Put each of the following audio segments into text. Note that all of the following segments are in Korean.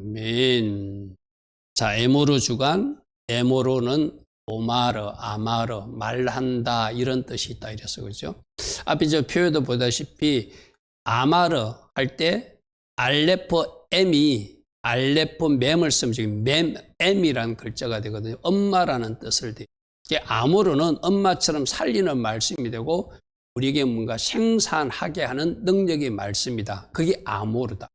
아멘. 자, 에모르 주간, 에모르는 오마르, 아마르, 말한다 이런 뜻이 있다 이랬어, 그죠? 앞에 저 표에도 보다시피 아마르 할 때 알레포 맴을 쓰면 지금 M이라는 글자가 되거든요. 엄마라는 뜻을 돼. 아모르는 엄마처럼 살리는 말씀이 되고 우리에게 뭔가 생산하게 하는 능력의 말씀이다. 그게 아모르다.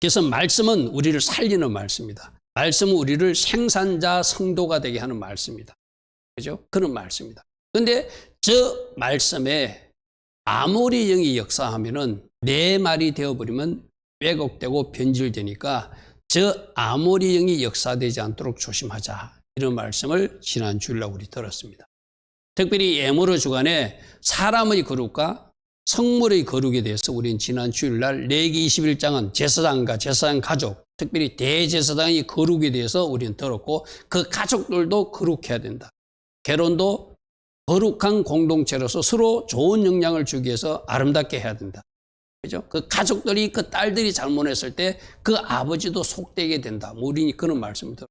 그래서 말씀은 우리를 살리는 말씀이다. 말씀은 우리를 생산자, 성도가 되게 하는 말씀이다. 그죠? 그런 말씀이다. 그런데 저 말씀에 아무리 영이 역사하면은 내 말이 되어버리면 왜곡되고 변질되니까 저 아무리 영이 역사되지 않도록 조심하자. 이런 말씀을 지난 주일날 우리 들었습니다. 특별히 에모르 주간에 사람의 거룩과 성물의 거룩에 대해서 우리는 지난 주일날 레위기 21장은 제사장과 제사장 가족, 특별히 대제사장의 거룩에 대해서 우리는 들었고 그 가족들도 거룩해야 된다. 결혼도 거룩한 공동체로서 서로 좋은 영향을 주기 위해서 아름답게 해야 된다. 그죠? 그 가족들이 그 딸들이 잘못했을 때 그 아버지도 속되게 된다. 우리는 그런 말씀을 들어요.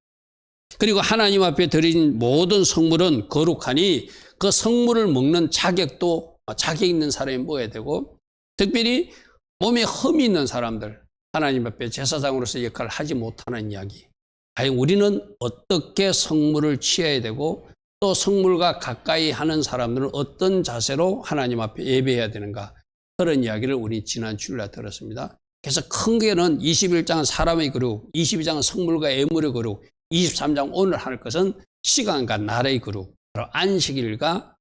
그리고 하나님 앞에 드린 모든 성물은 거룩하니 그 성물을 먹는 자격도 자격 있는 사람이 먹어야 되고 특별히 몸에 흠이 있는 사람들 하나님 앞에 제사장으로서 역할을 하지 못하는 이야기. 과연 우리는 어떻게 성물을 취해야 되고 또 성물과 가까이 하는 사람들은 어떤 자세로 하나님 앞에 예배해야 되는가. 그런 이야기를 우리 지난 주일날 들었습니다. 그래서 큰 게는 21장은 사람의 거룩, 22장은 성물과 예물의 거룩, 23장 오늘 할 것은 시간과 날의 거룩, 바로 안식일과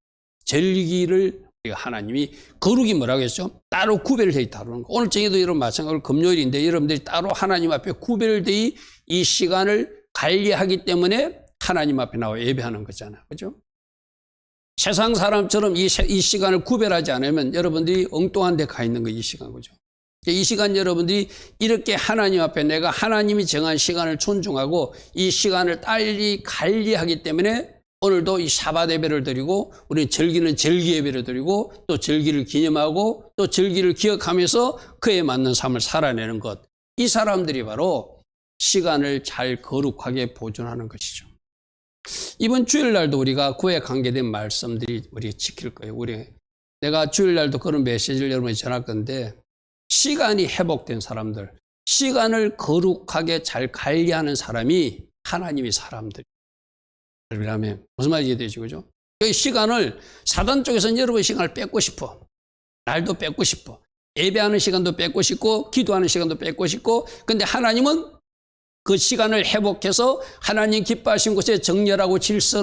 절기를 하나님이 거룩이 뭐라고 했죠? 따로 구별되어 있다는 거. 오늘 정에도 여러분 마찬가지로 금요일인데 여러분들이 따로 하나님 앞에 구별되어 이 시간을 관리하기 때문에 하나님 앞에 나와 예배하는 거잖아요. 그죠? 세상 사람처럼 이 시간을 구별하지 않으면 여러분들이 엉뚱한 데 가 있는 거 이 시간, 그죠? 이 시간 여러분들이 이렇게 하나님 앞에 내가 하나님이 정한 시간을 존중하고 이 시간을 딸리 관리하기 때문에 오늘도 이 샤bat 예배를 드리고 우리 절기는 절기 예배를 드리고 또 절기를 기념하고 또 절기를 기억하면서 그에 맞는 삶을 살아내는 것. 이 사람들이 바로 시간을 잘 거룩하게 보존하는 것이죠. 이번 주일날도 우리가 그에 관계된 말씀들이 우리가 지킬 거예요. 내가 주일날도 그런 메시지를 여러분에게 전할 건데 시간이 회복된 사람들, 시간을 거룩하게 잘 관리하는 사람이 하나님의 사람들. 그러면 무슨 말인지 이해되죠? 그죠? 이 시간을 사단 쪽에서는 여러분의 시간을 뺏고 싶어. 날도 뺏고 싶어. 예배하는 시간도 뺏고 싶고 기도하는 시간도 뺏고 싶고 근데 하나님은 그 시간을 회복해서 하나님 기뻐하신 곳에 정렬하고 질서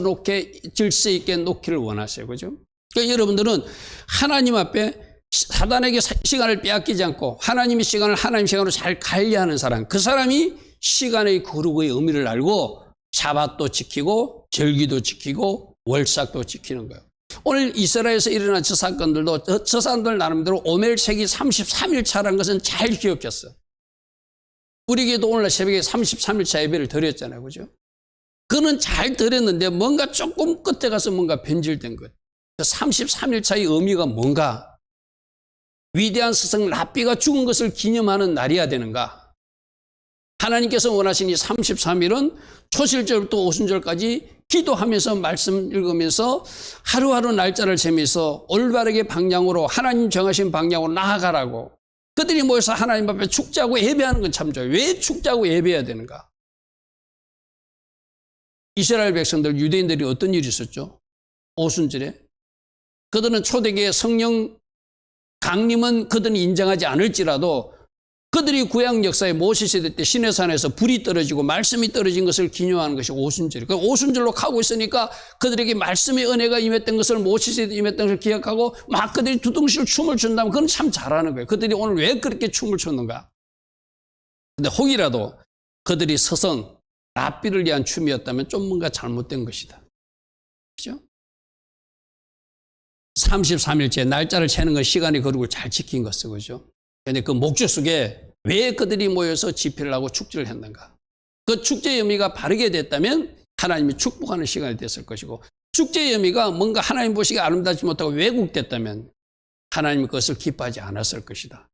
있게 놓기를 원하세요. 그죠? 그러니까 여러분들은 하나님 앞에 사단에게 시간을 빼앗기지 않고 하나님의 시간을 하나님 시간으로 잘 관리하는 사람, 그 사람이 시간의 거룩의 의미를 알고 샤밧도 지키고 절기도 지키고 월삭도 지키는 거예요. 오늘 이스라엘에서 일어난 저 사건들도 저 사람들 나름대로 오멜색이 33일차라는 것은 잘 기억했어. 우리에게도 오늘 새벽에 33일차 예배를 드렸잖아요. 그죠? 그는 잘 드렸는데 뭔가 조금 끝에 가서 뭔가 변질된 것. 33일차의 의미가 뭔가? 위대한 스승 랍비가 죽은 것을 기념하는 날이어야 되는가? 하나님께서 원하신 이 33일은 초실절부터 오순절까지 기도하면서 말씀 읽으면서 하루하루 날짜를 재면서 올바르게 방향으로 하나님 정하신 방향으로 나아가라고 그들이 모여서 하나님 앞에 축제하고 예배하는 건 참 좋아요. 왜 축제하고 예배해야 되는가? 이스라엘 백성들 유대인들이 어떤 일이 있었죠? 오순절에 그들은 초대교회 성령 강림은 그들은 인정하지 않을지라도 그들이 구약 역사에 모세시대 때 시내산에서 불이 떨어지고 말씀이 떨어진 것을 기념하는 것이 오순절이에요. 그 오순절로 가고 있으니까 그들에게 말씀의 은혜가 임했던 것을 모세시대 때 임했던 것을 기억하고 막 그들이 두둥실 춤을 춘다면 그건 참 잘하는 거예요. 그들이 오늘 왜 그렇게 춤을 췄는가? 근데 혹이라도 그들이 스승 랍비를 위한 춤이었다면 좀 뭔가 잘못된 것이다. 그렇죠? 33일째 날짜를 채는 건 시간의 거룩을 잘 지킨 것이죠. 그죠? 그런데 그 목적 속에 왜 그들이 모여서 집회를 하고 축제를 했는가? 그 축제의 의미가 바르게 됐다면 하나님이 축복하는 시간이 됐을 것이고 축제의 의미가 뭔가 하나님 보시기에 아름답지 못하고 왜곡됐다면 하나님이 그것을 기뻐하지 않았을 것이다.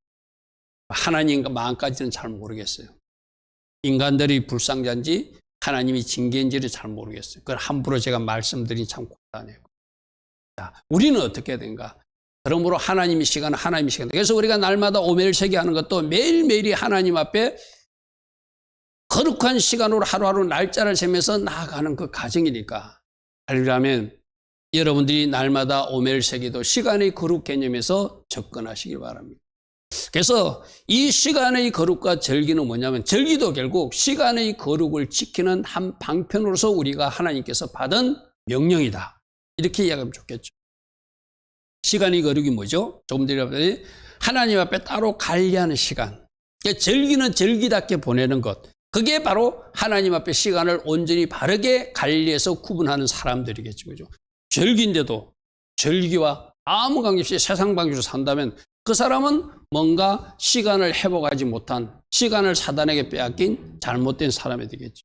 하나님과 마음까지는 잘 모르겠어요. 인간들이 불상자인지 하나님이 징계인지를 잘 모르겠어요. 그걸 함부로 제가 말씀드리니 참 곤란해요. 자, 우리는 어떻게 된가? 그러므로 하나님의 시간은 하나님의 시간. 그래서 우리가 날마다 오멜세기 하는 것도 매일매일이 하나님 앞에 거룩한 시간으로 하루하루 날짜를 세면서 나아가는 그 과정이니까. 하려면 여러분들이 날마다 오멜세기도 시간의 거룩 개념에서 접근하시길 바랍니다. 그래서 이 시간의 거룩과 절기는 뭐냐면 절기도 결국 시간의 거룩을 지키는 한 방편으로서 우리가 하나님께서 받은 명령이다. 이렇게 이야기하면 좋겠죠. 시간의 거룩이 뭐죠? 조금 전에 하나님 앞에 따로 관리하는 시간. 그러니까 절기는 절기답게 보내는 것. 그게 바로 하나님 앞에 시간을 온전히 바르게 관리해서 구분하는 사람들이겠죠. 그죠? 절기인데도 절기와 아무 관계없이 세상 방식으로 산다면 그 사람은 뭔가 시간을 회복하지 못한, 시간을 사단에게 빼앗긴 잘못된 사람이 되겠죠.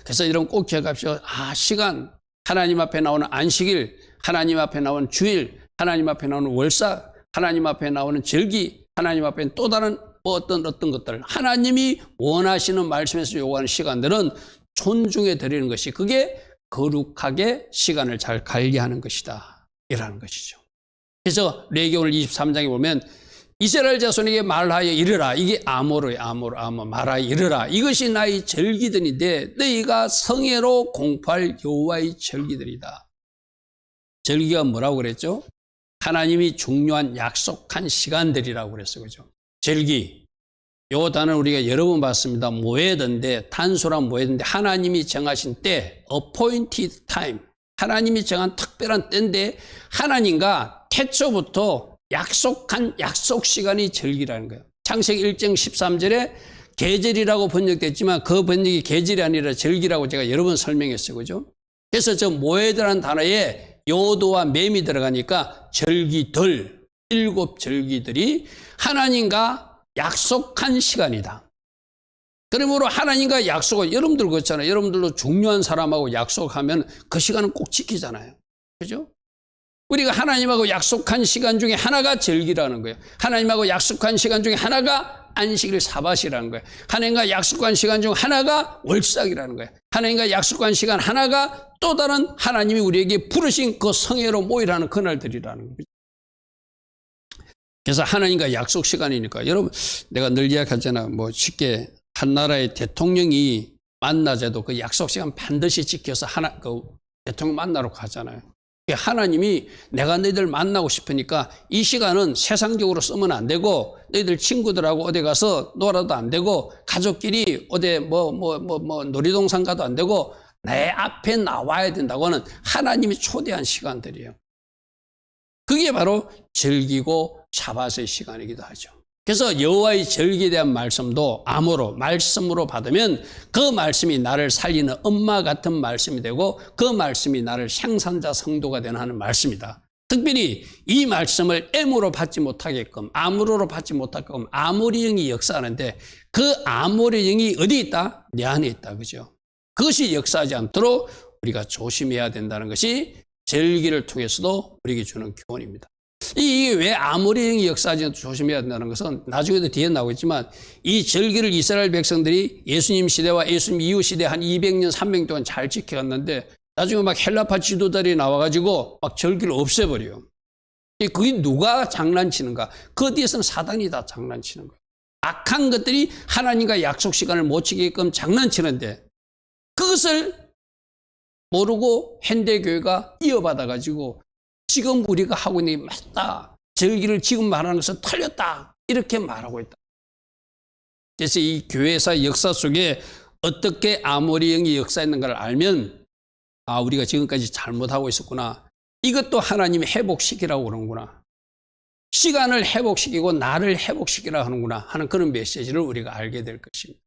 그래서 이런 꼭 기억합시다. 시간, 하나님 앞에 나오는 안식일, 하나님 앞에 나오는 주일, 하나님 앞에 나오는 월사, 하나님 앞에 나오는 절기, 하나님 앞에 또 다른 어떤 것들, 하나님이 원하시는 말씀에서 요구하는 시간들은 존중해 드리는 것이, 그게 거룩하게 시간을 잘 관리하는 것이다, 이라는 것이죠. 그래서 레위기 23장에 보면 이스라엘 자손에게 말하여 이르라. 이게 아모르예요. 아모르 말하여 이르라. 이것이 나의 절기들인데 너희가 성회로 공포할 여호와의 절기들이다. 절기가 뭐라고 그랬죠? 하나님이 중요한 약속한 시간들이라고 그랬어요. 그죠? 절기. 요 단어는 우리가 여러 번 봤습니다. 모에드인데, 단소란 모에드인데, 하나님이 정하신 때, appointed time. 하나님이 정한 특별한 때인데, 하나님과 태초부터 약속한 약속 시간이 절기라는 거예요. 창세기 1장 13절에 계절이라고 번역됐지만 그 번역이 계절이 아니라 절기라고 제가 여러 번 설명했어요. 그죠? 그래서 저 모에드라는 단어에 요도와 맴이 들어가니까 절기들, 7 절기들이 하나님과 약속한 시간이다. 그러므로 하나님과 약속을, 여러분들 그렇잖아요. 여러분들도 중요한 사람하고 약속하면 그 시간은 꼭 지키잖아요. 그죠? 우리가 하나님하고 약속한 시간 중에 하나가 절기라는 거예요. 하나님하고 약속한 시간 중에 하나가 안식일 사밧이라는 거예요. 하나님과 약속한 시간 중 하나가 월삭이라는 거예요. 하나님과 약속한 시간 하나가 또 다른 하나님이 우리에게 부르신 그 성회로 모이라는 그날들이라는 거죠. 그래서 하나님과 약속 시간이니까, 여러분, 내가 늘 이야기하잖아. 뭐 쉽게 한 나라의 대통령이 만나자도 그 약속 시간 반드시 지켜서 그 대통령 만나러 가잖아요. 하나님이 내가 너희들 만나고 싶으니까 이 시간은 세상적으로 쓰면 안 되고, 너희들 친구들하고 어디 가서 놀아도 안 되고, 가족끼리 어디 놀이동산 가도 안 되고, 내 앞에 나와야 된다고 하는 하나님이 초대한 시간들이에요. 그게 바로 절기고 샤밧의 시간이기도 하죠. 그래서 여호와의 절기에 대한 말씀도 암호로, 말씀으로 받으면 그 말씀이 나를 살리는 엄마 같은 말씀이 되고, 그 말씀이 나를 생산자 성도가 되는 하는 말씀이다. 특별히 이 말씀을 M으로 받지 못하게끔, 아무로로 받지 못하게끔 아모리 영이 역사하는데, 그 아모리 영이 어디 있다? 내 안에 있다. 그죠? 그것이 역사하지 않도록 우리가 조심해야 된다는 것이 절기를 통해서도 우리에게 주는 교훈입니다. 이게 왜 아모리 영이 역사하지 않도록 조심해야 된다는 것은 나중에도 뒤에 나오겠지만, 이 절기를 이스라엘 백성들이 예수님 시대와 예수님 이후 시대 한 200년, 300년 동안 잘 지켜갔는데, 나중에 막 헬라파 지도자들이 나와가지고 막 절기를 없애버려요. 그게 누가 장난치는가? 그 뒤에서는 사단이 다 장난치는 거예요. 악한 것들이 하나님과 약속 시간을 못 지키게끔 장난치는데, 그것을 모르고 현대교회가 이어받아가지고 지금 우리가 하고 있는 게 맞다, 절기를 지금 말하는 것은 틀렸다, 이렇게 말하고 있다. 그래서 이 교회사 역사 속에 어떻게 아모리 영이 역사했는가를 알면, 우리가 지금까지 잘못하고 있었구나, 이것도 하나님이 회복시키라고 그러는구나, 시간을 회복시키고 나를 회복시키라 하는구나 하는 그런 메시지를 우리가 알게 될 것입니다.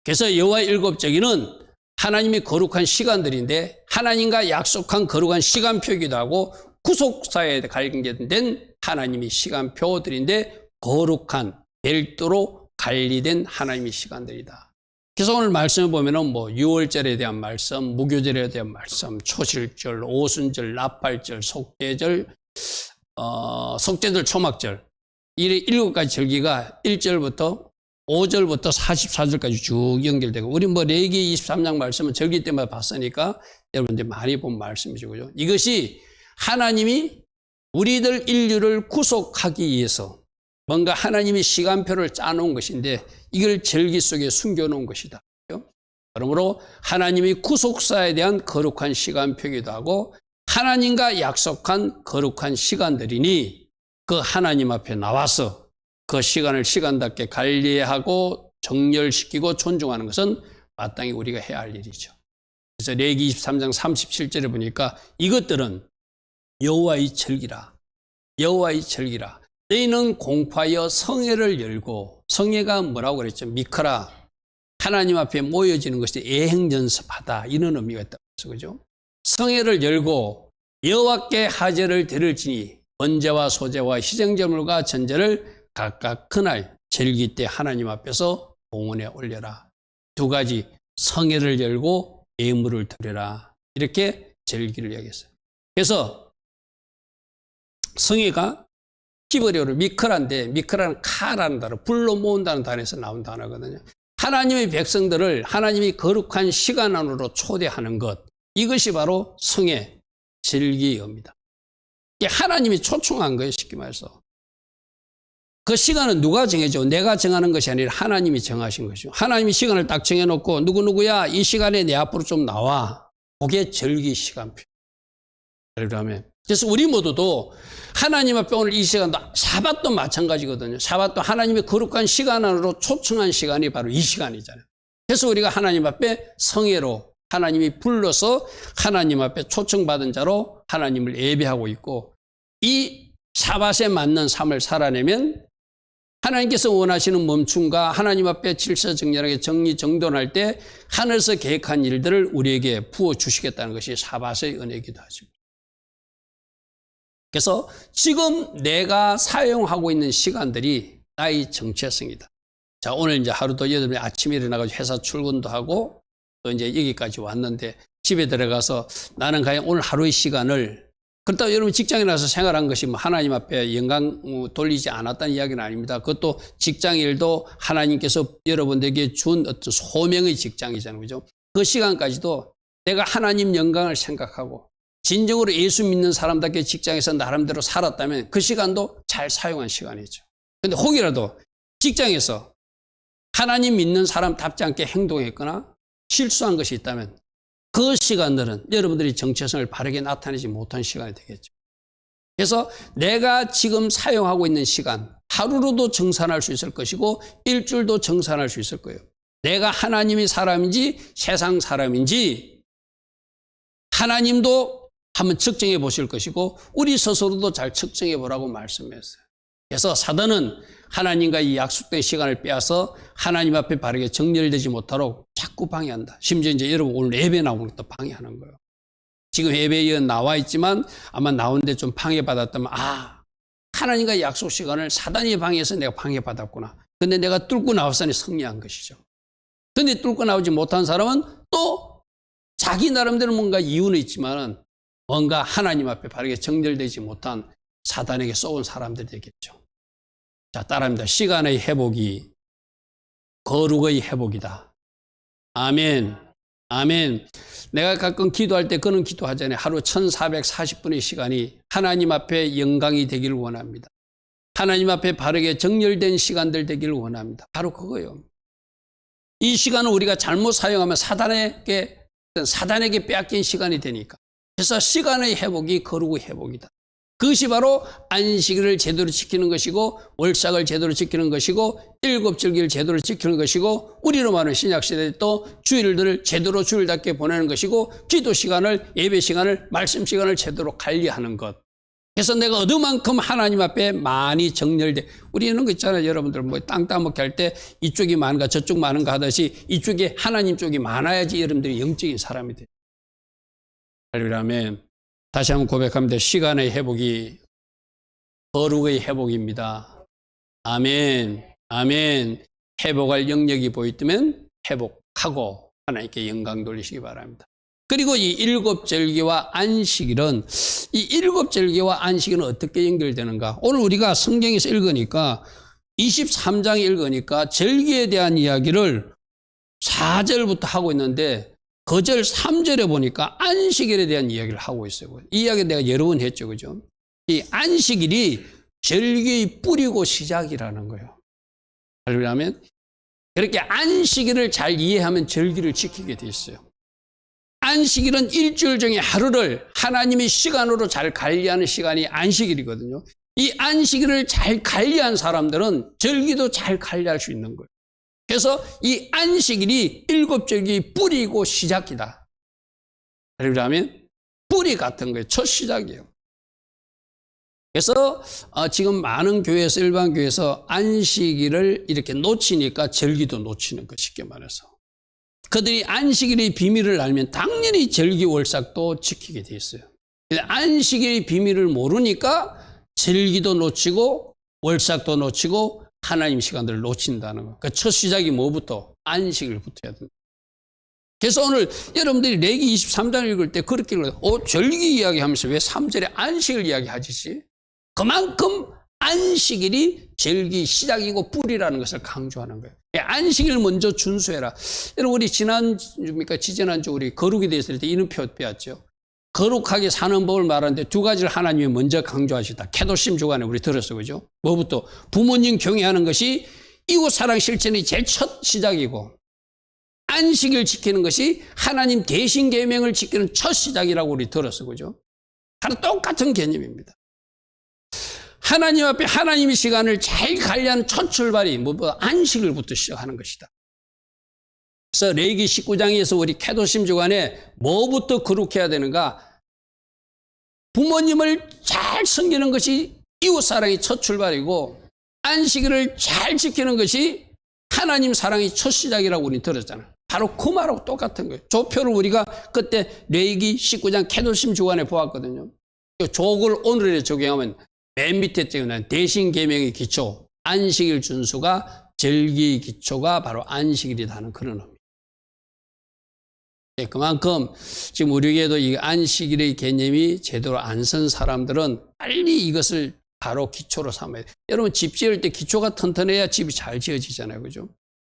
그래서 여호와의 7 절기는 하나님이 거룩한 시간들인데, 하나님과 약속한 거룩한 시간표이기도 하고, 구속사에 관계된 하나님의 시간표들인데, 거룩한 별도로 관리된 하나님의 시간들이다. 그래서 오늘 말씀을 보면은 유월절에 대한 말씀, 무교절에 대한 말씀, 초실절, 오순절, 나팔절, 속죄절, 속죄절, 초막절, 이 7가지 절기가 1절부터 5절부터 44절까지 쭉 연결되고, 우리 뭐 레위기 23장 말씀은 절기 때마다 봤으니까 여러분들 많이 본 말씀이죠. 그죠? 이것이 하나님이 우리들 인류를 구속하기 위해서 뭔가 하나님이 시간표를 짜놓은 것인데 이걸 절기 속에 숨겨놓은 것이다. 그죠? 그러므로 하나님이 구속사에 대한 거룩한 시간표이기도 하고 하나님과 약속한 거룩한 시간들이니 그 하나님 앞에 나와서 그 시간을 시간답게 관리하고 정렬시키고 존중하는 것은 마땅히 우리가 해야 할 일이죠. 그래서 레위기 23장 37절에 보니까 이것들은 여호와의 절기라. 여호와의 절기라. 너희는 공포하여 성회를 열고, 성회가 뭐라고 그랬죠? 미크라. 하나님 앞에 모여지는 것이 예행연습하다. 이런 의미가 있다고 해서 그죠? 성회를 열고 여호와께 하제를 드릴지니 번제와 소제와 희생제물과 전제를 각각 그날 절기 때 하나님 앞에서 봉헌에 올려라. 두 가지, 성회를 열고 예물을 드려라. 이렇게 절기를 얘기했어요. 그래서 성회가 히브리어로 미크라인데, 미크라는 카라는 단어, 불로 모은다는 단어에서 나온 단어거든요. 하나님의 백성들을 하나님이 거룩한 시간 안으로 초대하는 것, 이것이 바로 성회, 절기입니다. 이게 하나님이 초청한 거예요, 쉽게 말해서. 그 시간은 누가 정해줘? 내가 정하는 것이 아니라 하나님이 정하신 것이죠. 하나님이 시간을 딱 정해놓고 누구누구야 이 시간에 내 앞으로 좀 나와. 그게 절기 시간표. 그러면 그래서 우리 모두도 하나님 앞에 오늘 이 시간도, 샤밧도 마찬가지거든요. 샤밧도 하나님의 거룩한 시간 안으로 초청한 시간이 바로 이 시간이잖아요. 그래서 우리가 하나님 앞에 성회로 하나님이 불러서 하나님 앞에 초청받은 자로 하나님을 예배하고 있고, 이 샤밧에 맞는 삶을 살아내면 하나님께서 원하시는 멈춤과 하나님 앞에 질서정연하게 정리정돈할 때 하늘에서 계획한 일들을 우리에게 부어주시겠다는 것이 샤밧의 은혜이기도 하죠. 그래서 지금 내가 사용하고 있는 시간들이 나의 정체성이다. 자, 오늘 이제 하루도 여러분이 아침에 일어나가지고 회사 출근도 하고 또 이제 여기까지 왔는데 집에 들어가서 나는 과연 오늘 하루의 시간을, 그렇다고 여러분 직장에 나서 생활한 것이 뭐 하나님 앞에 영광 돌리지 않았다는 이야기는 아닙니다. 그것도 직장 일도 하나님께서 여러분들에게 준 어떤 소명의 직장이잖아요. 그죠? 그 시간까지도 내가 하나님 영광을 생각하고 진정으로 예수 믿는 사람답게 직장에서 나름대로 살았다면 그 시간도 잘 사용한 시간이죠. 그런데 혹이라도 직장에서 하나님 믿는 사람답지 않게 행동했거나 실수한 것이 있다면 그 시간들은 여러분들이 정체성을 바르게 나타내지 못한 시간이 되겠죠. 그래서 내가 지금 사용하고 있는 시간, 하루로도 정산할 수 있을 것이고 일주일도 정산할 수 있을 거예요. 내가 하나님의 사람인지 세상 사람인지 하나님도 한번 측정해 보실 것이고 우리 스스로도 잘 측정해 보라고 말씀했어요. 그래서 사단은 하나님과 이 약속된 시간을 빼앗아 하나님 앞에 바르게 정렬되지 못하도록 자꾸 방해한다. 심지어 이제 여러분 오늘 예배 나오는 것도 방해하는 거예요. 지금 예배에 나와 있지만 아마 나오는데 좀 방해받았다면, 하나님과 약속 시간을 사단이 방해해서 내가 방해받았구나. 근데 내가 뚫고 나왔으니 승리한 것이죠. 근데 뚫고 나오지 못한 사람은 또 자기 나름대로 뭔가 이유는 있지만은 뭔가 하나님 앞에 바르게 정렬되지 못한 사단에게 쏘은 사람들이 되겠죠. 자, 따라합니다. 시간의 회복이 거룩의 회복이다. 아멘. 아멘. 내가 가끔 기도할 때 그런 기도하잖아요. 하루 1440분의 시간이 하나님 앞에 영광이 되기를 원합니다. 하나님 앞에 바르게 정렬된 시간들 되기를 원합니다. 바로 그거예요. 이 시간을 우리가 잘못 사용하면 사단에게 빼앗긴 시간이 되니까. 그래서 시간의 회복이 거룩의 회복이다. 그것이 바로 안식일을 제대로 지키는 것이고 월삭을 제대로 지키는 것이고 일곱절기를 제대로 지키는 것이고 우리로 말하는 신약시대에 또 주일들을 제대로 주일답게 보내는 것이고 기도 시간을, 예배 시간을, 말씀 시간을 제대로 관리하는 것. 그래서 내가 어느만큼 하나님 앞에 많이 정렬돼, 우리 이런 거 있잖아요. 여러분들 뭐 땅 따먹기 할 때 이쪽이 많은가 저쪽 많은가 하듯이 이쪽에 하나님 쪽이 많아야지 여러분들이 영적인 사람이 돼요. 그러면 다시 한번 고백합니다. 시간의 회복이 거룩의 회복입니다. 아멘. 아멘. 회복할 영역이 보이면 회복하고 하나님께 영광 돌리시기 바랍니다. 그리고 이 일곱절기와 안식일은, 이 일곱절기와 안식일은 어떻게 연결되는가? 오늘 우리가 성경에서 읽으니까 23장 읽으니까 절기에 대한 이야기를 4절부터 하고 있는데 거절 3절에 보니까 안식일에 대한 이야기를 하고 있어요. 이 이야기 내가 여러 번 했죠. 그죠? 이 안식일이 절기의 뿌리고 시작이라는 거예요. 그러면 그렇게 안식일을 잘 이해하면 절기를 지키게 돼 있어요. 안식일은 일주일 중에 하루를 하나님의 시간으로 잘 관리하는 시간이 안식일이거든요. 이 안식일을 잘 관리한 사람들은 절기도 잘 관리할 수 있는 거예요. 그래서 이 안식일이 7절기의 뿌리고 시작이다. 그러면 뿌리 같은 거예요. 첫 시작이에요. 그래서 지금 많은 교회에서 일반 교회에서 안식일을 이렇게 놓치니까 절기도 놓치는 거 쉽게 말해서. 그들이 안식일의 비밀을 알면 당연히 절기 월삭도 지키게 돼 있어요. 안식일의 비밀을 모르니까 절기도 놓치고 월삭도 놓치고 하나님 시간들을 놓친다는 거. 그 첫 시작이 뭐부터? 안식일부터 해야 된다. 그래서 오늘 여러분들이 레기 23장 읽을 때 그렇게 읽어요. 절기 이야기하면서 왜 3절에 안식일 이야기하지? 그만큼 안식일이 절기 시작이고 뿌리라는 것을 강조하는 거예요. 안식일 먼저 준수해라. 여러분 우리 지지난주 우리 거룩에 대해서 할 때 이런 표현 배웠죠. 거룩하게 사는 법을 말하는데 두 가지를 하나님이 먼저 강조하시다. 케도심 주간에 우리 들었어. 그죠? 뭐부터? 부모님 경외하는 것이 이웃사랑 실천의 제일 첫 시작이고 안식일 지키는 것이 하나님 대신 계명을 지키는 첫 시작이라고 우리 들었어. 그죠? 바로 똑같은 개념입니다. 하나님 앞에 하나님의 시간을 잘 관리하는 첫 출발이 무엇보다 안식일부터 시작하는 것이다. 그래서 레위기 19장에서 우리 케도심 주간에 뭐부터 거룩해야 되는가? 부모님을 잘 섬기는 것이 이웃사랑의 첫 출발이고 안식일을 잘 지키는 것이 하나님 사랑의 첫 시작이라고 우리 들었잖아요. 바로 그 말하고 똑같은 거예요. 조표를 우리가 그때 레위기 19장 케도심 주간에 보았거든요. 조를 오늘에 적용하면 맨 밑에 찍는 대신 계명의 기초, 안식일 준수가 절기의 기초가 바로 안식일이라는 그런 의미. 그만큼 지금 우리에게도 이 안식일의 개념이 제대로 안 선 사람들은 빨리 이것을 바로 기초로 삼아야 돼요. 여러분 집 지을 때 기초가 튼튼해야 집이 잘 지어지잖아요. 그죠?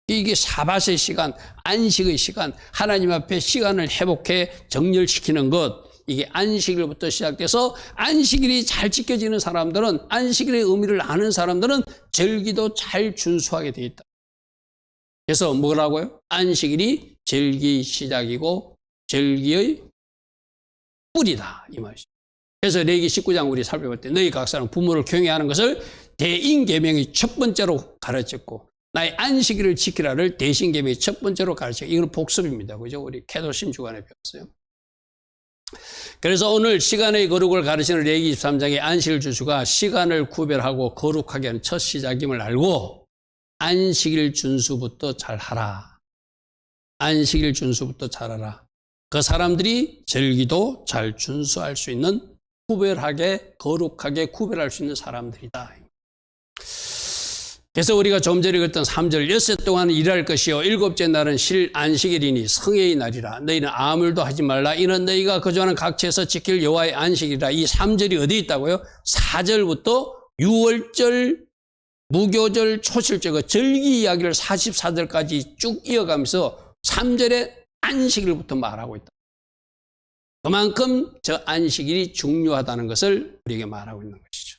이게 사밧의 시간, 안식의 시간, 하나님 앞에 시간을 회복해 정렬시키는 것, 이게 안식일부터 시작돼서 안식일이 잘 지켜지는 사람들은, 안식일의 의미를 아는 사람들은 절기도 잘 준수하게 되어 있다. 그래서 뭐라고요? 안식일이 절기 시작이고 절기의 뿌리다 이 말이죠. 그래서 레위기 19장 우리 살펴볼 때 너희 각 사람 부모를 경외하는 것을 대인계명의 첫 번째로 가르쳤고 나의 안식일을 지키라를 대신계명의 첫 번째로 가르쳤고 이건 복습입니다. 그죠? 우리 케도심 주간에 배웠어요. 그래서 오늘 시간의 거룩을 가르치는 레위기 23장의 안식일 준수가 시간을 구별하고 거룩하게 하는 첫 시작임을 알고 안식일 준수부터 잘하라. 안식일 준수부터 잘하라. 그 사람들이 절기도 잘 준수할 수 있는 구별하게 거룩하게 구별할 수 있는 사람들이다. 그래서 우리가 좀 전에 읽었던 3절 엿새 동안 일할 것이요 일곱째 날은 실 안식일이니 성회의 날이라 너희는 아무 일도 하지 말라 이는 너희가 거주하는 각처에서 지킬 여호와의 안식이라. 이 3절이 어디 있다고요? 4절부터 6월절 무교절 초실절 절기 이야기를 44절까지 쭉 이어가면서 3절에 안식일부터 말하고 있다. 그만큼 저 안식일이 중요하다는 것을 우리에게 말하고 있는 것이죠.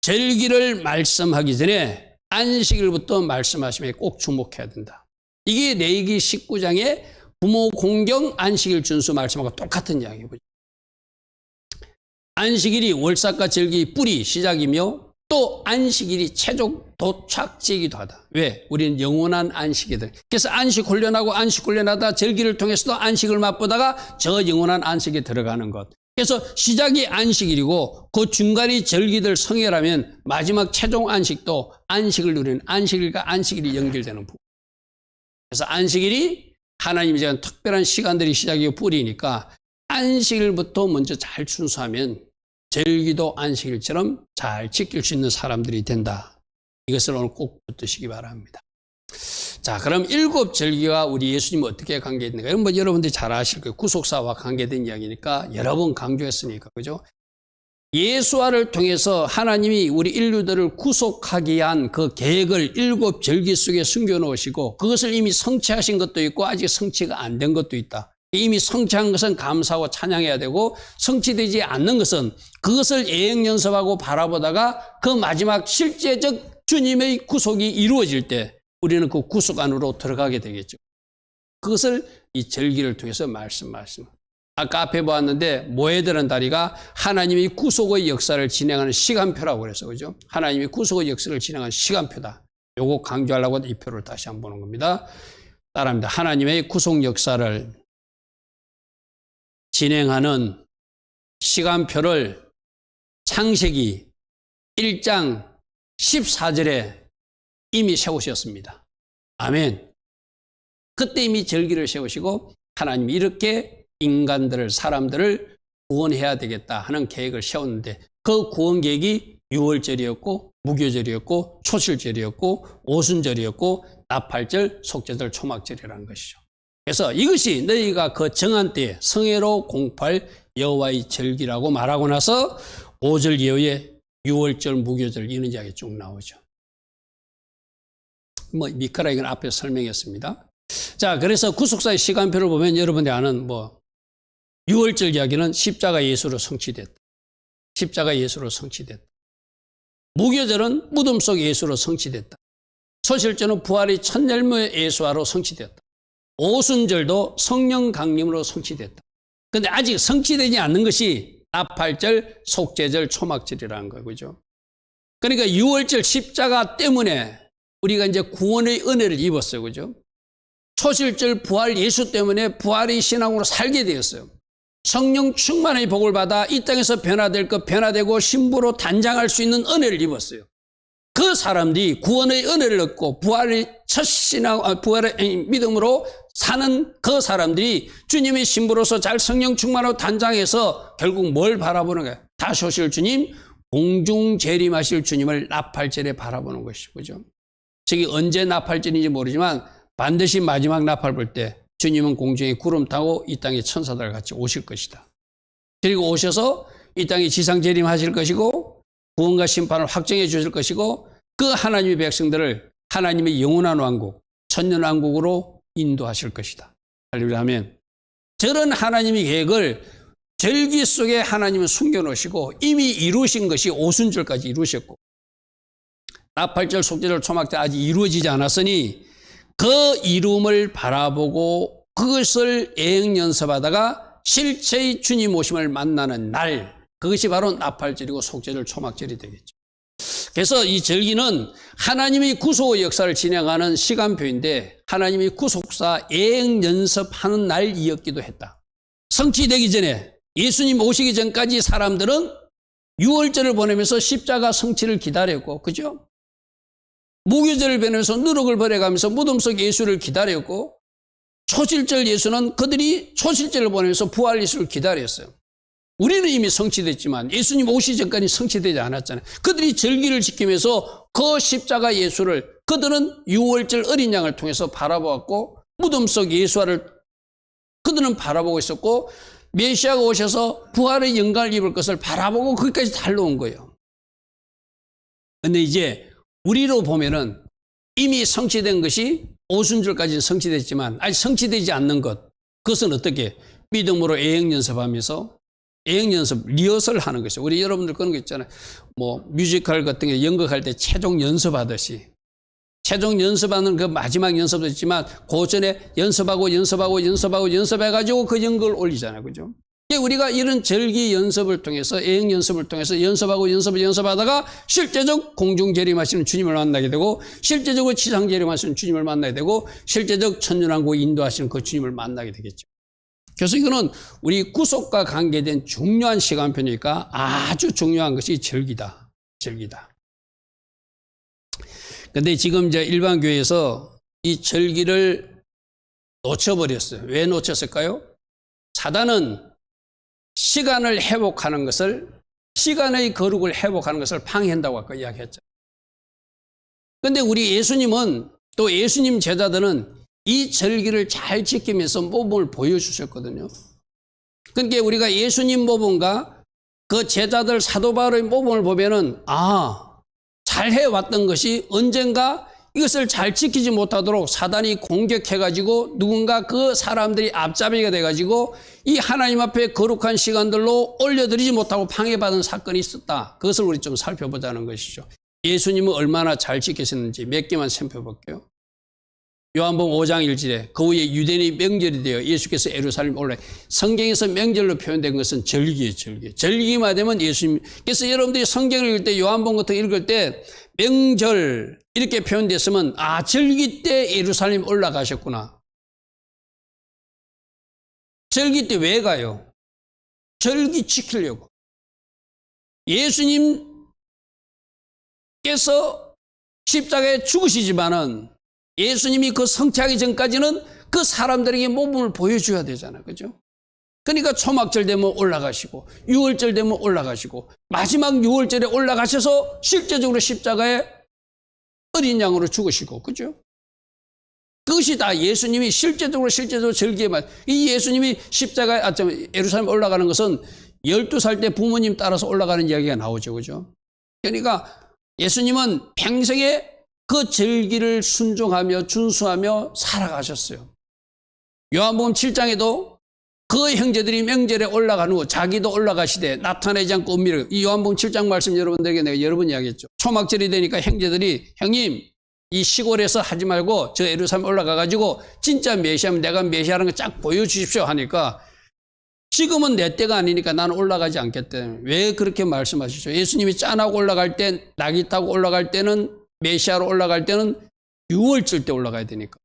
절기를 말씀하기 전에 안식일부터 말씀하시면 꼭 주목해야 된다. 이게 레위기 19장의 부모 공경 안식일 준수 말씀하고 똑같은 이야기죠. 안식일이 월삭과 절기의 뿌리 시작이며 또 안식일이 최종 도착지이기도 하다. 왜? 우리는 영원한 안식이들. 그래서 안식 훈련하고 안식 훈련하다 절기를 통해서도 안식을 맛보다가 저 영원한 안식에 들어가는 것. 그래서 시작이 안식일이고 그 중간이 절기들 성회라면 마지막 최종 안식도 안식을 누리는 안식일과 안식일이 연결되는 부분. 그래서 안식일이 하나님이 제한 특별한 시간들이 시작이고 뿌리니까 안식일부터 먼저 잘 준수하면 절기도 안식일처럼 잘 지킬 수 있는 사람들이 된다. 이것을 오늘 꼭 붙드시기 바랍니다. 자, 그럼 7 절기와 우리 예수님 어떻게 관계있는가? 이런 뭐 여러분들이 잘 아실 거예요. 구속사와 관계된 이야기니까 여러 번 강조했으니까, 그죠? 예수화를 통해서 하나님이 우리 인류들을 구속하기 위한 그 계획을 7절기 속에 숨겨 놓으시고 그것을 이미 성취하신 것도 있고 아직 성취가 안 된 것도 있다. 이미 성취한 것은 감사하고 찬양해야 되고 성취되지 않는 것은 그것을 예행연습하고 바라보다가 그 마지막 실제적 주님의 구속이 이루어질 때 우리는 그 구속 안으로 들어가게 되겠죠. 그것을 이 절기를 통해서 말씀하시는 거예요. 아까 앞에 보았는데 모해드는 다리가 하나님이 구속의 역사를 진행하는 시간표라고 그래서 그죠? 하나님이 구속의 역사를 진행하는 시간표다. 요거 강조하려고 이 표를 다시 한번 보는 겁니다. 따라합니다. 하나님의 구속 역사를 진행하는 시간표를 창세기 1장 14절에 이미 세우셨습니다. 아멘. 그때 이미 절기를 세우시고 하나님이 이렇게 인간들을, 사람들을 구원해야 되겠다 하는 계획을 세웠는데 그 구원 계획이 유월절이었고 무교절이었고 초실절이었고 오순절이었고 나팔절, 속죄절, 초막절이라는 것이죠. 그래서 이것이 너희가 그 정한 때에 성회로 공포할 여호와의 절기라고 말하고 나서 5절 이후에 유월절, 무교절 이런 이야기 쭉 나오죠. 미카라 이건 앞에 설명했습니다. 자, 그래서 구속사의 시간표를 보면 여러분들이 아는 유월절 이야기는 십자가 예수로 성취됐다. 십자가 예수로 성취됐다. 무교절은 무덤 속 예수로 성취됐다. 초실절은 부활의 첫 열무의 예수화로 성취됐다. 오순절도 성령 강림으로 성취됐다. 그런데 아직 성취되지 않는 것이 나팔절, 속죄절, 초막절이라는 거죠. 그러니까 유월절 십자가 때문에 우리가 이제 구원의 은혜를 입었어요. 그죠? 초실절 부활 예수 때문에 부활의 신앙으로 살게 되었어요. 성령 충만의 복을 받아 이 땅에서 변화될 것 변화되고 신부로 단장할 수 있는 은혜를 입었어요. 그 사람들이 구원의 은혜를 얻고 부활의 첫 신앙, 부활의 믿음으로 사는 그 사람들이 주님의 신부로서 잘 성령 충만하고 단장해서 결국 뭘 바라보는 거예요? 다시 오실 주님, 공중 재림하실 주님을 나팔절에 바라보는 것이죠. 그죠? 저기 언제 나팔절인지 모르지만 반드시 마지막 나팔 볼 때 주님은 공중에 구름 타고 이 땅에 천사들 같이 오실 것이다. 그리고 오셔서 이 땅에 지상 재림하실 것이고 구원과 심판을 확정해 주실 것이고 그 하나님의 백성들을 하나님의 영원한 왕국, 천년 왕국으로 인도하실 것이다. 할렐루야 하면 저런 하나님의 계획을 절기 속에 하나님은 숨겨놓으시고 이미 이루신 것이 오순절까지 이루셨고 나팔절, 속죄절, 초막절 아직 이루어지지 않았으니 그 이름을 바라보고 그것을 예행연습하다가 실체의 주님 오심을 만나는 날, 그것이 바로 나팔절이고 속죄절, 초막절이 되겠죠. 그래서 이 절기는 하나님의 구속의 역사를 진행하는 시간표인데 하나님의 구속사 예행연습하는 날이었기도 했다. 성취되기 전에 예수님 오시기 전까지 사람들은 유월절을 보내면서 십자가 성취를 기다렸고, 그죠? 무교절을 보내면서 누룩을 버려가면서 무덤 속 예수를 기다렸고, 초실절 예수는 그들이 초실절을 보내면서 부활 예수를 기다렸어요. 우리는 이미 성취됐지만 예수님 오시기 전까지 성취되지 않았잖아요. 그들이 절기를 지키면서 그 십자가 예수를 그들은 유월절 어린 양을 통해서 바라보았고 무덤 속 예수화를 그들은 바라보고 있었고 메시아가 오셔서 부활의 영광을 입을 것을 바라보고 거기까지 달려온 거예요. 그런데 이제 우리로 보면은 이미 성취된 것이 오순절까지는 성취됐지만 아직 성취되지 않는 것, 그것은 어떻게 믿음으로 예행연습하면서 예행연습, 리허설 하는 것이죠. 우리 여러분들 그런 거 있잖아요. 뮤지컬 같은 게 연극할 때 최종 연습하듯이 최종 연습하는 그 마지막 연습도 있지만 그 전에 연습해가지고 그 연극을 올리잖아요. 그죠? 우리가 이런 절기 연습을 통해서 예행 연습을 통해서 연습하다가 실제적 공중 재림하시는 주님을 만나게 되고 실제적으로 지상 재림하시는 주님을 만나게 되고 실제적 천년왕국 인도하시는 그 주님을 만나게 되겠죠. 그래서 이거는 우리 구속과 관계된 중요한 시간표니까 아주 중요한 것이 절기다. 절기다. 근데 지금 이제 일반 교회에서 이 절기를 놓쳐버렸어요. 왜 놓쳤을까요? 사단은 시간을 회복하는 것을, 시간의 거룩을 회복하는 것을 방해한다고 아까 이야기했죠. 근데 우리 예수님은 또 예수님 제자들은 이 절기를 잘 지키면서 모범을 보여주셨거든요. 그러니까 우리가 예수님 모범과 그 제자들 사도 바울의 모범을 보면은 잘해왔던 것이 언젠가 이것을 잘 지키지 못하도록 사단이 공격해가지고 누군가 그 사람들이 앞잡이가 돼가지고 이 하나님 앞에 거룩한 시간들로 올려드리지 못하고 방해받은 사건이 있었다. 그것을 우리 좀 살펴보자는 것이죠. 예수님은 얼마나 잘 지키셨는지 몇 개만 살펴볼게요. 요한복음 5장 1절에 그 후에 유대인의 명절이 되어 예수께서 예루살렘에 올라 성경에서 명절로 표현된 것은 절기예요. 절기만 되면 예수님께서 여러분들이 성경을 읽을 때 요한복음 같은 거 읽을 때 명절 이렇게 표현됐으면 절기 때 예루살렘 올라가셨구나. 절기 때 왜 가요? 절기 지키려고. 예수님께서 십자가에 죽으시지만은 예수님이 그 성취하기 전까지는 그 사람들에게 모범을 보여줘야 되잖아요. 그죠? 그러니까 초막절 되면 올라가시고 6월절 되면 올라가시고 마지막 6월절에 올라가셔서 실제적으로 십자가에 어린 양으로 죽으시고 그죠? 그것이 다 예수님이 실제적으로 절기에만 이 예수님이 십자가에 예루살렘 올라가는 것은 12살 때 부모님 따라서 올라가는 이야기가 나오죠. 그죠? 그러니까 예수님은 평생에 그 절기를 순종하며 준수하며 살아가셨어요. 요한복음 7장에도 그 형제들이 명절에 올라간 후 자기도 올라가시되 나타내지 않고 은밀하게 이 요한복음 7장 말씀 여러분들에게 내가 여러 번 이야기했죠. 초막절이 되니까 형제들이 형님 이 시골에서 하지 말고 저 예루살렘 올라가 가지고 진짜 메시아면 내가 메시아라는 거 쫙 보여주십시오 하니까 지금은 내 때가 아니니까 나는 올라가지 않겠다. 왜 그렇게 말씀하시죠? 예수님이 짠하고 올라갈 때 낙이 타고 올라갈 때는 메시아로 올라갈 때는 6월절 때 올라가야 되니까.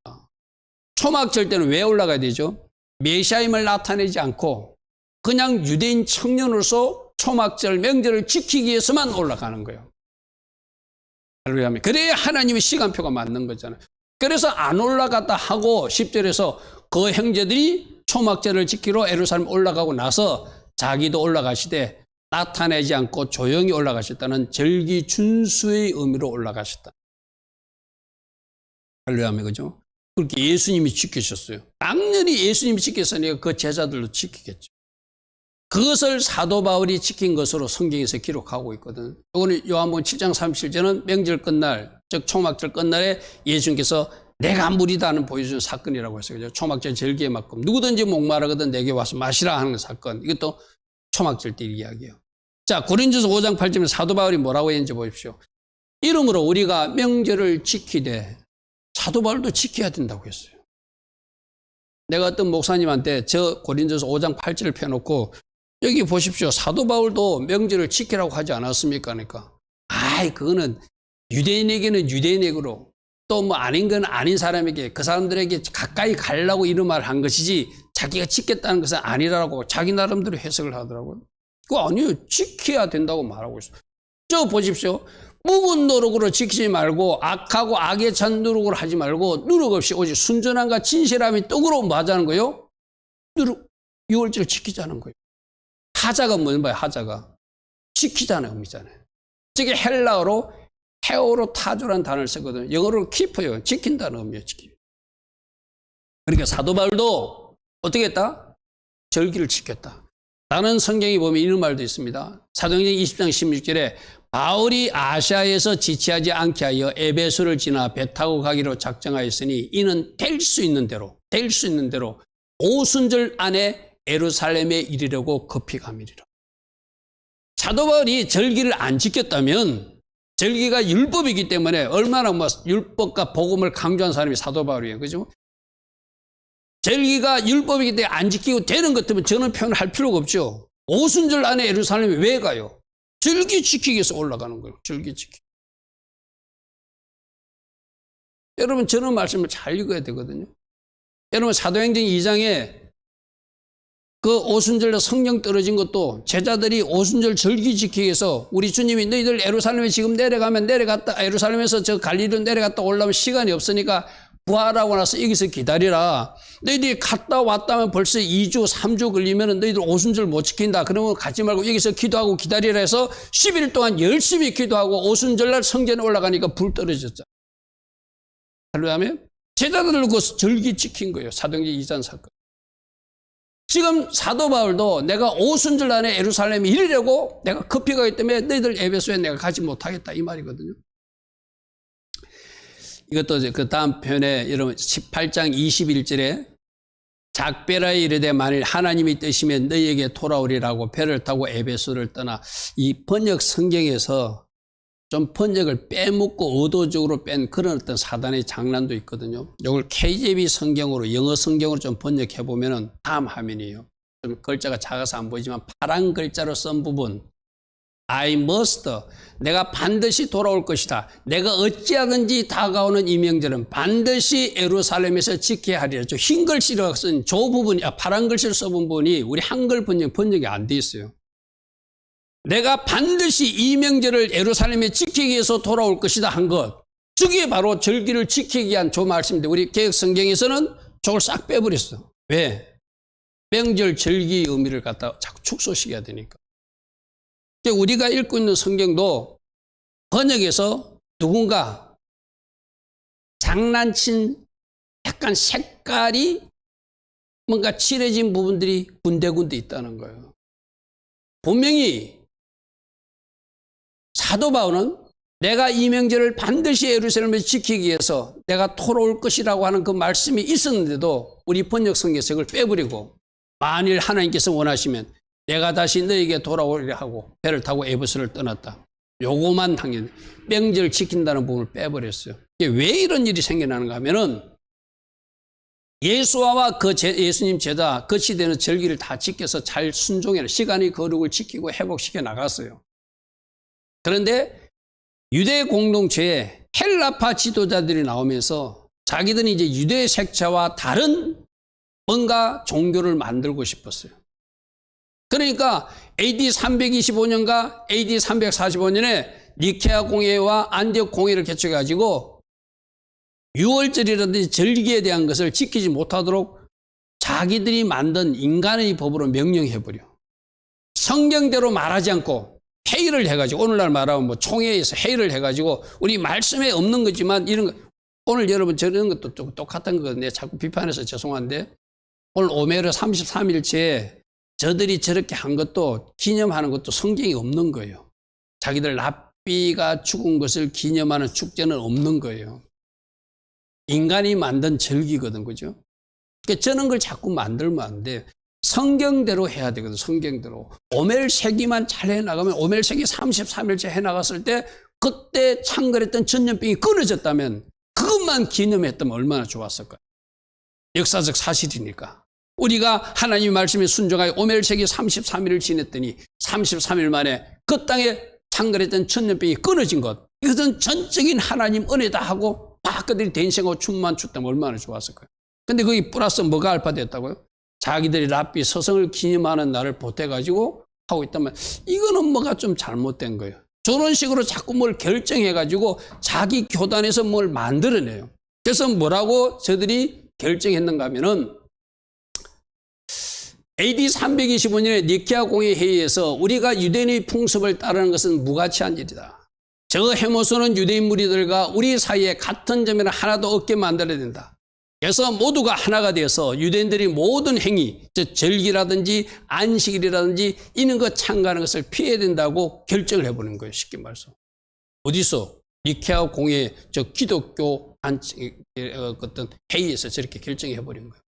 초막절 때는 왜 올라가야 되죠? 메시아임을 나타내지 않고 그냥 유대인 청년으로서 초막절 명절을 지키기 위해서만 올라가는 거예요. 할렐루야. 그래야 하나님의 시간표가 맞는 거잖아요. 그래서 안 올라갔다 하고 10절에서 그 형제들이 초막절을 지키러 예루살렘 올라가고 나서 자기도 올라가시되 나타내지 않고 조용히 올라가셨다는 절기 준수의 의미로 올라가셨다. 할렐루야, 그죠? 그렇게 예수님이 지키셨어요. 당연히 예수님이 지켰으니까 그 제자들도 지키겠죠. 그것을 사도 바울이 지킨 것으로 성경에서 기록하고 있거든. 이거는 요한복음 7장 37절은 명절 끝날, 즉 초막절 끝날에 예수님께서 내가 물이다는 보여준 사건이라고 했어요. 그죠? 초막절 절기에 맞고 누구든지 목마르거든 내게 와서 마시라 하는 사건. 이것도 초막절 때 이야기예요. 자, 고린도서 5장 8절에 사도 바울이 뭐라고 했는지 보십시오. 이러므로 우리가 명절을 지키되 사도 바울도 지켜야 된다고 했어요. 내가 어떤 목사님한테 저 고린도서 5장 8절을 펴놓고 여기 보십시오. 사도 바울도 명절을 지키라고 하지 않았습니까? 그러니까 그거는 유대인에게는 유대인에게로 또 뭐 아닌 건 아닌 사람에게 그 사람들에게 가까이 가려고 이런 말을 한 것이지 자기가 지켰다는 것은 아니라고 자기 나름대로 해석을 하더라고요. 그거 아니에요. 지켜야 된다고 말하고 있어요. 저 보십시오. 묵은 노력으로 지키지 말고 악하고 악에 찬 노력으로 하지 말고 노력 없이 오직 순전함과 진실함이 떡으로 뭐 하자는 거예요? 6월절을 지키자는 거예요. 하자가 뭔 말이에요? 하자가 지키자는 의미잖아요. 저게 헬라어로 헤오로 타조라는 단어를 쓰거든요. 영어로 키퍼요. 지킨다는 의미예요. 그러니까 사도 바울도 어떻게 했다? 절기를 지켰다. 다른 성경에 보면 이런 말도 있습니다. 사도행전 20장 16절에 바울이 아시아에서 지체하지 않게 하여 에베소를 지나 배 타고 가기로 작정하였으니 이는 될 수 있는 대로 오순절 안에 예루살렘에 이르려고 급히 감이리라. 사도 바울이 절기를 안 지켰다면 절기가 율법이기 때문에 얼마나 율법과 복음을 강조한 사람이 사도 바울이에요. 그죠? 절기가 율법이기 때문에 안 지키고 되는 것 때문에 저는 표현을 할 필요가 없죠. 오순절 안에 예루살렘에 왜 가요? 절기 지키기 위해서 올라가는 거예요. 절기 지키기. 여러분 저는 말씀을 잘 읽어야 되거든요. 여러분 사도행전 2장에 그 오순절로 성령 떨어진 것도 제자들이 오순절 절기 지키기 위해서 우리 주님이 너희들 예루살렘에 지금 내려가면 내려갔다 예루살렘에서 저 갈릴리로 내려갔다 올라오면 시간이 없으니까 부활하고 나서 여기서 기다리라. 너희들이 갔다 왔다면 벌써 2주 3주 걸리면 너희들 오순절 못 지킨다. 그러면 가지 말고 여기서 기도하고 기다리라 해서 10일 동안 열심히 기도하고 오순절날 성전에 올라가니까 불 떨어졌죠. 할렐루야. 제자들을 그 절기 지킨 거예요. 사도행전 2장 사건. 지금 사도 바울도 내가 오순절 안에 예루살렘에 이르려고 내가 급히 가기 때문에 너희들 에베소에 내가 가지 못하겠다 이 말이거든요. 이것도 그 다음 편에 여러분 18장 21절에 작배라에 이르되 만일 하나님이 뜻이면 너희에게 돌아오리라고 배를 타고 에베소를 떠나, 이 번역 성경에서 좀 번역을 빼먹고 의도적으로 뺀 그런 어떤 사단의 장난도 있거든요. 이걸 KJV 성경으로, 영어 성경으로 좀 번역해 보면은 다음 화면이에요. 좀 글자가 작아서 안 보이지만 파란 글자로 쓴 부분, I must, 내가 반드시 돌아올 것이다. 내가 어찌하든지 다가오는 이 명절은 반드시 예루살렘에서 지켜야 하리라. 흰 글씨로 쓴 저 부분이, 파란 글씨로 써본 부분이 우리 한글 번역이 안 돼 있어요. 내가 반드시 이 명절을 예루살렘에 지키기 위해서 돌아올 것이다 한 것. 저게 바로 절기를 지키기 위한 저 말씀인데 우리 개혁 성경에서는 저걸 싹 빼버렸어. 왜? 명절 절기의 의미를 갖다 자꾸 축소시켜야 되니까. 우리가 읽고 있는 성경도 번역에서 누군가 장난친 약간 색깔이 뭔가 칠해진 부분들이 군데군데 있다는 거예요. 분명히 사도 바울은 내가 이 명절을 반드시 예루살렘을 지키기 위해서 내가 돌아올 것이라고 하는 그 말씀이 있었는데도 우리 번역 성경에서 그걸 빼버리고 만일 하나님께서 원하시면 내가 다시 너에게 돌아오리라 하고 배를 타고 에베소를 떠났다. 요거만 당연히 명절 지킨다는 부분을 빼버렸어요. 왜 이런 일이 생겨나는가 하면은 예수와 그 예수님 제자 그 시대는 절기를 다 지켜서 잘 순종해라. 시간의 거룩을 지키고 회복시켜 나갔어요. 그런데 유대 공동체에 헬라파 지도자들이 나오면서 자기들이 이제 유대 색채와 다른 뭔가 종교를 만들고 싶었어요. 그러니까 AD 325년과 AD 345년에 니케아 공회와 안디옥 공회를 개최해가지고 6월절이라든지 절기에 대한 것을 지키지 못하도록 자기들이 만든 인간의 법으로 명령해버려. 성경대로 말하지 않고 회의를 해가지고, 오늘날 말하면 뭐 총회에서 회의를 해가지고 우리 말씀에 없는 거지만 이런 거, 오늘 여러분 저런 것도 똑같은 거거든요. 자꾸 비판해서 죄송한데 오늘 오메르 33일째 저들이 저렇게 한 것도 기념하는 것도 성경이 없는 거예요. 자기들 랍비가 죽은 것을 기념하는 축제는 없는 거예요. 인간이 만든 절기거든, 그죠? 그러니까 저런 걸 자꾸 만들면 안 돼. 성경대로 해야 되거든, 성경대로. 오멜세기만 잘 해나가면, 오멜세기 33일째 해나갔을 때 그때 창궐했던 전염병이 끊어졌다면 그것만 기념했다면 얼마나 좋았을까요? 역사적 사실이니까. 우리가 하나님의 말씀에 순종하여 오멜세기 33일을 지냈더니 33일 만에 그 땅에 창궐했던 전염병이 끊어진 것, 이것은 전적인 하나님 은혜다 하고 막 그들이 대인생하고 춤만 췄다면 얼마나 좋았을까요? 근데 거기 플러스 뭐가 알파됐다고요? 자기들이 랍비 서성을 기념하는 날을 보태가지고 하고 있다면 이거는 뭐가 좀 잘못된 거예요. 저런 식으로 자꾸 뭘 결정해가지고 자기 교단에서 뭘 만들어내요. 그래서 뭐라고 저들이 결정했는가 하면은 AD 325년에 니케아 공회 회의에서 우리가 유대인의 풍습을 따르는 것은 무가치한 일이다. 저 헤모스는 유대인 무리들과 우리 사이에 같은 점에는 하나도 없게 만들어야 된다. 그래서 모두가 하나가 되어서 유대인들이 모든 행위, 절기라든지 안식일이라든지 이런 거 참가하는 것을 피해야 된다고 결정을 해보는 거예요. 쉽게 말해서. 어디서? 니케아 공회 기독교 어떤 회의에서 저렇게 결정해버린 거예요.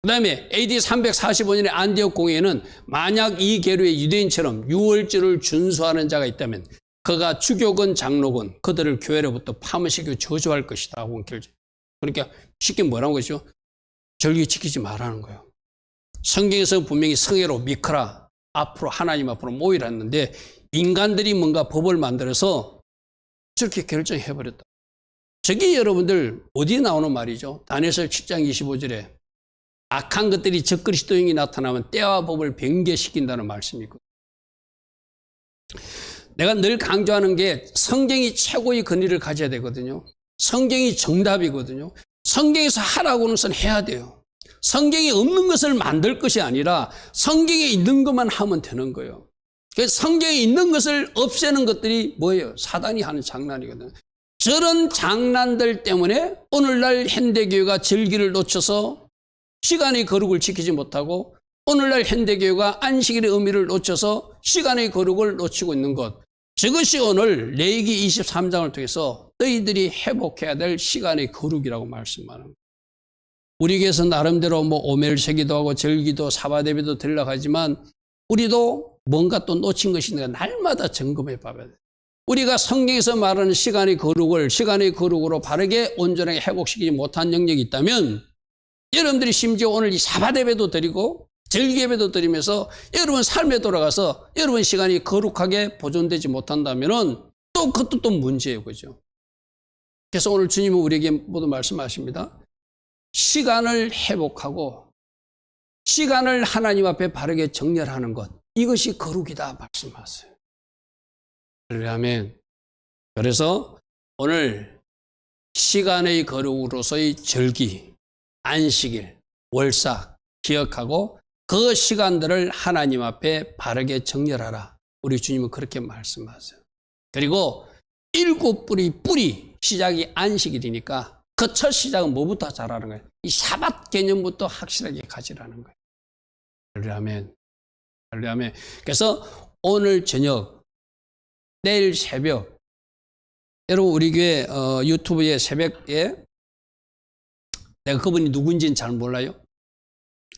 그 다음에 AD 345년에 안디옥 공회에는 만약 이 계류의 유대인처럼 6월절을 준수하는 자가 있다면 그가 주교건 장로건 그들을 교회로부터 파문시키고 저주할 것이다 하고 결정. 그러니까 쉽게 뭐라는 거죠? 절기 지키지 말라는 거예요. 성경에서는 분명히 성회로 미크라, 앞으로 하나님 앞으로 모이라 했는데 인간들이 뭔가 법을 만들어서 저렇게 결정해버렸다. 저게 여러분들 어디에 나오는 말이죠? 다니엘서 7장 25절에 악한 것들이 적그리스도인이 나타나면 때와 법을 변개시킨다는 말씀이 있거든요. 내가 늘 강조하는 게 성경이 최고의 권위를 가져야 되거든요. 성경이 정답이거든요. 성경에서 하라고 하는 것은 해야 돼요. 성경에 없는 것을 만들 것이 아니라 성경에 있는 것만 하면 되는 거예요. 그래서 성경에 있는 것을 없애는 것들이 뭐예요? 사단이 하는 장난이거든요. 저런 장난들 때문에 오늘날 현대교회가 절기를 놓쳐서 시간의 거룩을 지키지 못하고 오늘날 현대교회가 안식일의 의미를 놓쳐서 시간의 거룩을 놓치고 있는 것, 저것이 오늘 레위기 23장을 통해서 너희들이 회복해야 될 시간의 거룩이라고 말씀하는 거예요. 우리 교회에서 나름대로 오멜세기도 하고 절기도 사바대비도 들려가지만 우리도 뭔가 또 놓친 것이 있는가 날마다 점검해 봐야 돼요. 우리가 성경에서 말하는 시간의 거룩을 시간의 거룩으로 바르게 온전하게 회복시키지 못한 영역이 있다면 여러분들이 심지어 오늘 이 사바대배도 드리고 절기예배도 드리면서 여러분 삶에 돌아가서 여러분 시간이 거룩하게 보존되지 못한다면 또 그것도 또 문제예요. 그죠? 그래서 오늘 주님은 우리에게 모두 말씀하십니다. 시간을 회복하고 시간을 하나님 앞에 바르게 정렬하는 것, 이것이 거룩이다 말씀하세요. 그래서 오늘 시간의 거룩으로서의 절기, 안식일, 월삭 기억하고 그 시간들을 하나님 앞에 바르게 정렬하라. 우리 주님은 그렇게 말씀하세요. 그리고 7뿌리 뿌리 시작이 안식일이니까 그 첫 시작은 뭐부터 잘하는 거예요? 이 사밧 개념부터 확실하게 가지라는 거예요. 할렐루야. 그래서 오늘 저녁, 내일 새벽, 여러분 우리 교회 유튜브에 새벽에 내가 그분이 누군지는 잘 몰라요.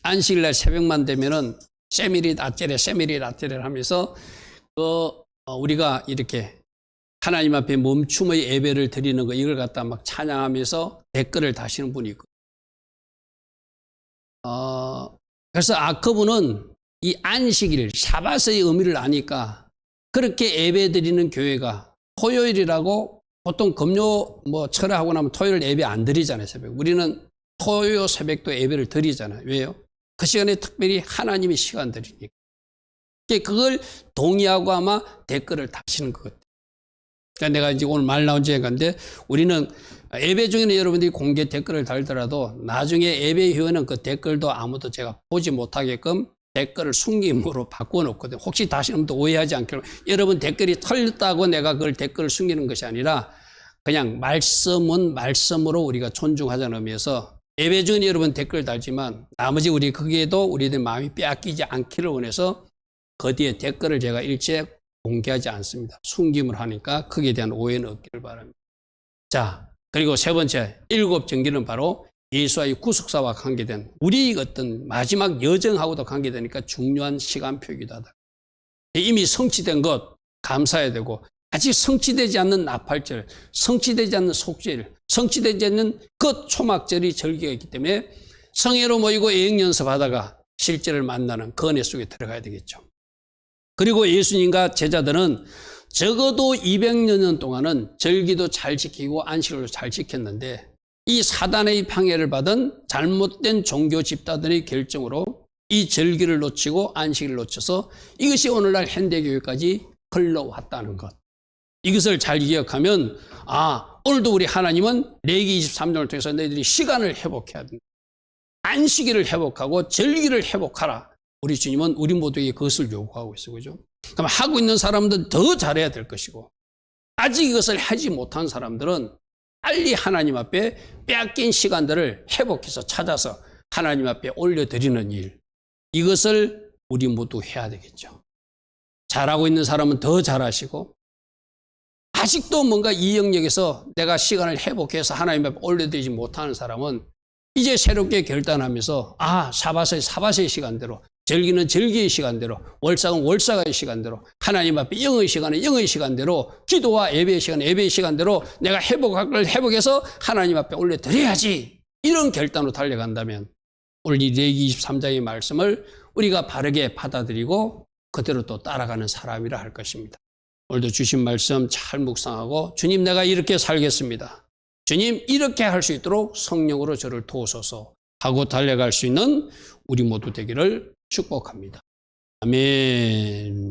안식일날 새벽만 되면은 세미릿 아테레를 하면서 우리가 이렇게 하나님 앞에 멈춤의 예배를 드리는 거 이걸 갖다 막 찬양하면서 댓글을 다시는 분이 있고. 그래서 그분은 이 안식일 샤밧의 의미를 아니까 그렇게 예배 드리는 교회가 토요일이라고 보통 금요 철회하고 나면 토요일 예배 안 드리잖아요. 새벽. 우리는 토요 새벽도 예배를 드리잖아요. 왜요? 그 시간에 특별히 하나님의 시간들이니까. 그걸 동의하고 아마 댓글을 다시는 것 같아요. 그러니까 내가 이제 오늘 말 나온 지가 간데 우리는 예배 중에는 여러분들이 공개 댓글을 달더라도 나중에 예배 후에는 그 댓글도 아무도 제가 보지 못하게끔 댓글을 숨김으로 바꿔놓거든요. 혹시 다시는 또 오해하지 않기로. 여러분 댓글이 털렸다고 내가 그걸 댓글을 숨기는 것이 아니라 그냥 말씀은 말씀으로 우리가 존중하자는 의미에서 예배 중에 여러분 댓글 달지만 나머지 우리 거기에도 우리들 마음이 빼앗기지 않기를 원해서 그 뒤에 댓글을 제가 일체 공개하지 않습니다. 숨김을 하니까 거기에 대한 오해는 없기를 바랍니다. 자, 그리고 세 번째 7정기는 바로 예수와의 구속사와 관계된 우리 어떤 마지막 여정하고도 관계되니까 중요한 시간표이기도 하다. 이미 성취된 것 감사해야 되고 아직 성취되지 않는 나팔절, 성취되지 않는 속죄일, 성취되지 않는 그 초막절이 절기가 있기 때문에 성회로 모이고 예행연습하다가 실제를 만나는 그 은혜 속에 들어가야 되겠죠. 그리고 예수님과 제자들은 적어도 200여 년 동안은 절기도 잘 지키고 안식일도 잘 지켰는데 이 사단의 방해를 받은 잘못된 종교 집단들의 결정으로 이 절기를 놓치고 안식일을 놓쳐서 이것이 오늘날 현대교회까지 흘러왔다는 것. 이것을 잘 기억하면 오늘도 우리 하나님은 레위기 23장을 통해서 너희들이 시간을 회복해야 된다. 안식일을 회복하고 절기를 회복하라. 우리 주님은 우리 모두에게 그것을 요구하고 있어요. 그죠? 그럼 하고 있는 사람들은 더 잘해야 될 것이고 아직 이것을 하지 못한 사람들은 빨리 하나님 앞에 빼앗긴 시간들을 회복해서 찾아서 하나님 앞에 올려드리는 일, 이것을 우리 모두 해야 되겠죠. 잘하고 있는 사람은 더 잘하시고 아직도 뭔가 이 영역에서 내가 시간을 회복해서 하나님 앞에 올려드리지 못하는 사람은 이제 새롭게 결단하면서 사밧의 시간대로, 절기는 절기의 시간대로, 월삭은 월삭의 시간대로, 하나님 앞에 영의 시간은 영의 시간대로, 기도와 예배의 시간은 예배의 시간대로 내가 회복할 걸 회복해서 하나님 앞에 올려드려야지. 이런 결단으로 달려간다면 오늘 이 레위기 23장의 말씀을 우리가 바르게 받아들이고 그대로 또 따라가는 사람이라 할 것입니다. 오늘도 주신 말씀 잘 묵상하고 주님 내가 이렇게 살겠습니다. 주님 이렇게 할 수 있도록 성령으로 저를 도우소서 하고 달려갈 수 있는 우리 모두 되기를 축복합니다. 아멘.